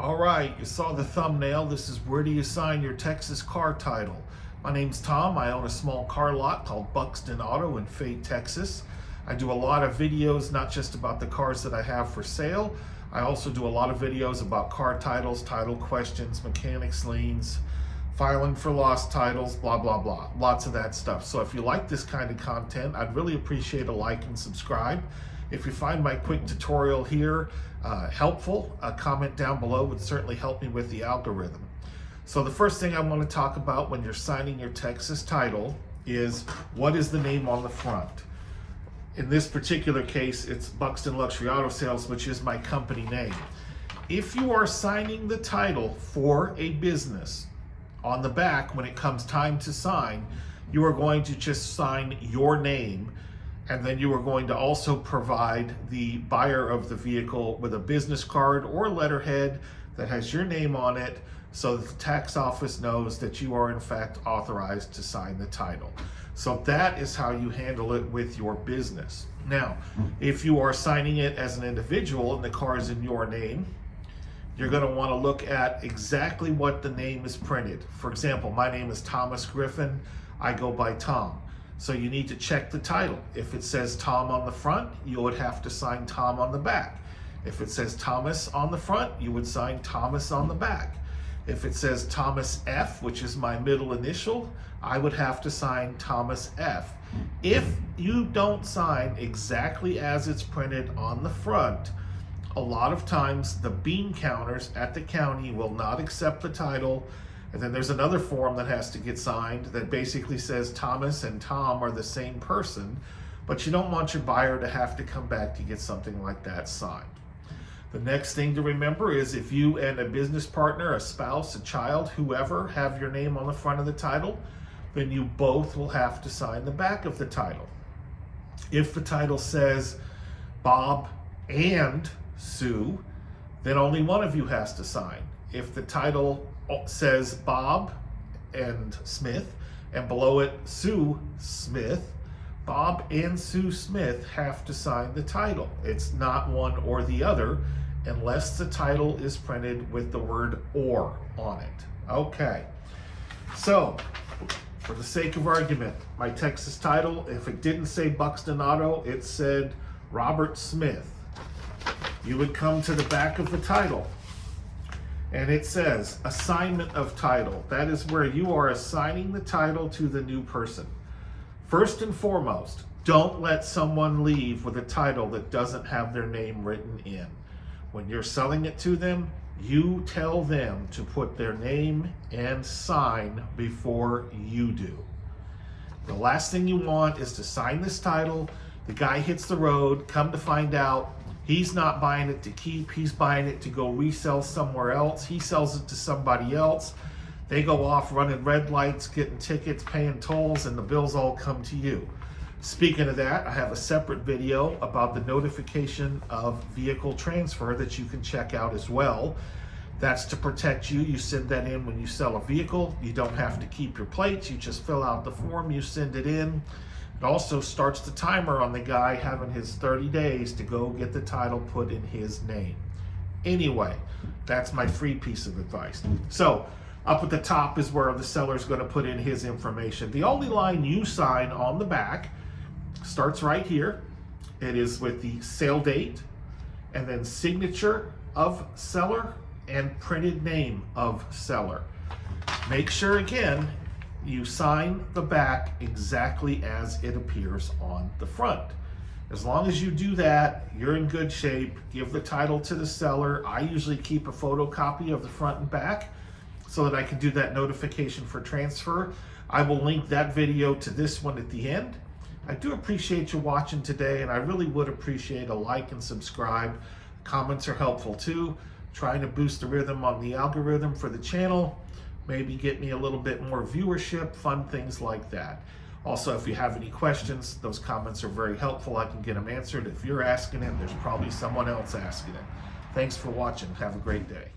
All right, you saw the thumbnail. This is where do you sign your Texas car title. My name's Tom. I own a small car lot called Buxton Auto in Fate, Texas. I do a lot of videos, not just about the cars that I have for sale. I also do a lot of videos about car titles, title questions, mechanics liens, filing for lost titles, blah, blah, blah. Lots of that stuff. So if you like this kind of content, I'd really appreciate a like and subscribe. If you find my quick tutorial here helpful, a comment down below would certainly help me with the algorithm. So the first thing I want to talk about when you're signing your Texas title is what is the name on the front. In this particular case, it's Buxton Luxury Auto Sales, which is my company name. If you are signing the title for a business, on the back, when it comes time to sign, you are going to just sign your name, and then you are going to also provide the buyer of the vehicle with a business card or letterhead that has your name on it, so that the tax office knows that you are in fact authorized to sign the title. So that is how you handle it with your business. Now, if you are signing it as an individual and the car is in your name, you're going to want to look at exactly what the name is printed. For example, my name is Thomas Griffin. I go by Tom. So you need to check the title. If it says Tom on the front, you would have to sign Tom on the back. If it says Thomas on the front, you would sign Thomas on the back. If it says Thomas F, which is my middle initial, I would have to sign Thomas F. If you don't sign exactly as it's printed on the front, a lot of times the bean counters at the county will not accept the title. And then there's another form that has to get signed that basically says Thomas and Tom are the same person, but you don't want your buyer to have to come back to get something like that signed. The next thing to remember is if you and a business partner, a spouse, a child, whoever, have your name on the front of the title, then you both will have to sign the back of the title. If the title says Bob and Sue, then only one of you has to sign. If the title says Bob and Smith, and below it Sue Smith, Bob and Sue Smith have to sign the title. It's not one or the other, unless the title is printed with the word "or" on it. Okay, so for the sake of argument, my Texas title, if it didn't say Buxton Auto, it said Robert Smith. You would come to the back of the title, and it says assignment of title. That is where you are assigning the title to the new person. First and foremost, don't let someone leave with a title that doesn't have their name written in. When you're selling it to them, you tell them to put their name and sign before you do. The last thing you want is to sign this title, the guy hits the road, come to find out he's not buying it to keep, he's buying it to go resell somewhere else. He sells it to somebody else. They go off running red lights, getting tickets, paying tolls, and the bills all come to you. Speaking of that, I have a separate video about the notification of vehicle transfer that you can check out as well. That's to protect you. You send that in when you sell a vehicle. You don't have to keep your plates. You just fill out the form, you send it in. It also starts the timer on the guy having his 30 days to go get the title put in his name. Anyway, that's my free piece of advice. So up at the top is where the seller's going to put in his information. The only line you sign on the back starts right here. It is with the sale date, and then signature of seller and printed name of seller. Make sure again, you sign the back exactly as it appears on the front. As long as you do that, you're in good shape. Give the title to the seller. I usually keep a photocopy of the front and back so that I can do that notification for transfer. I will link that video to this one at the end. I do appreciate you watching today, and I really would appreciate a like and subscribe. Comments are helpful too. Trying to boost the rhythm on the algorithm for the channel. Maybe get me a little bit more viewership, fun things like that. Also, if you have any questions, those comments are very helpful. I can get them answered. If you're asking it, there's probably someone else asking it. Thanks for watching. Have a great day.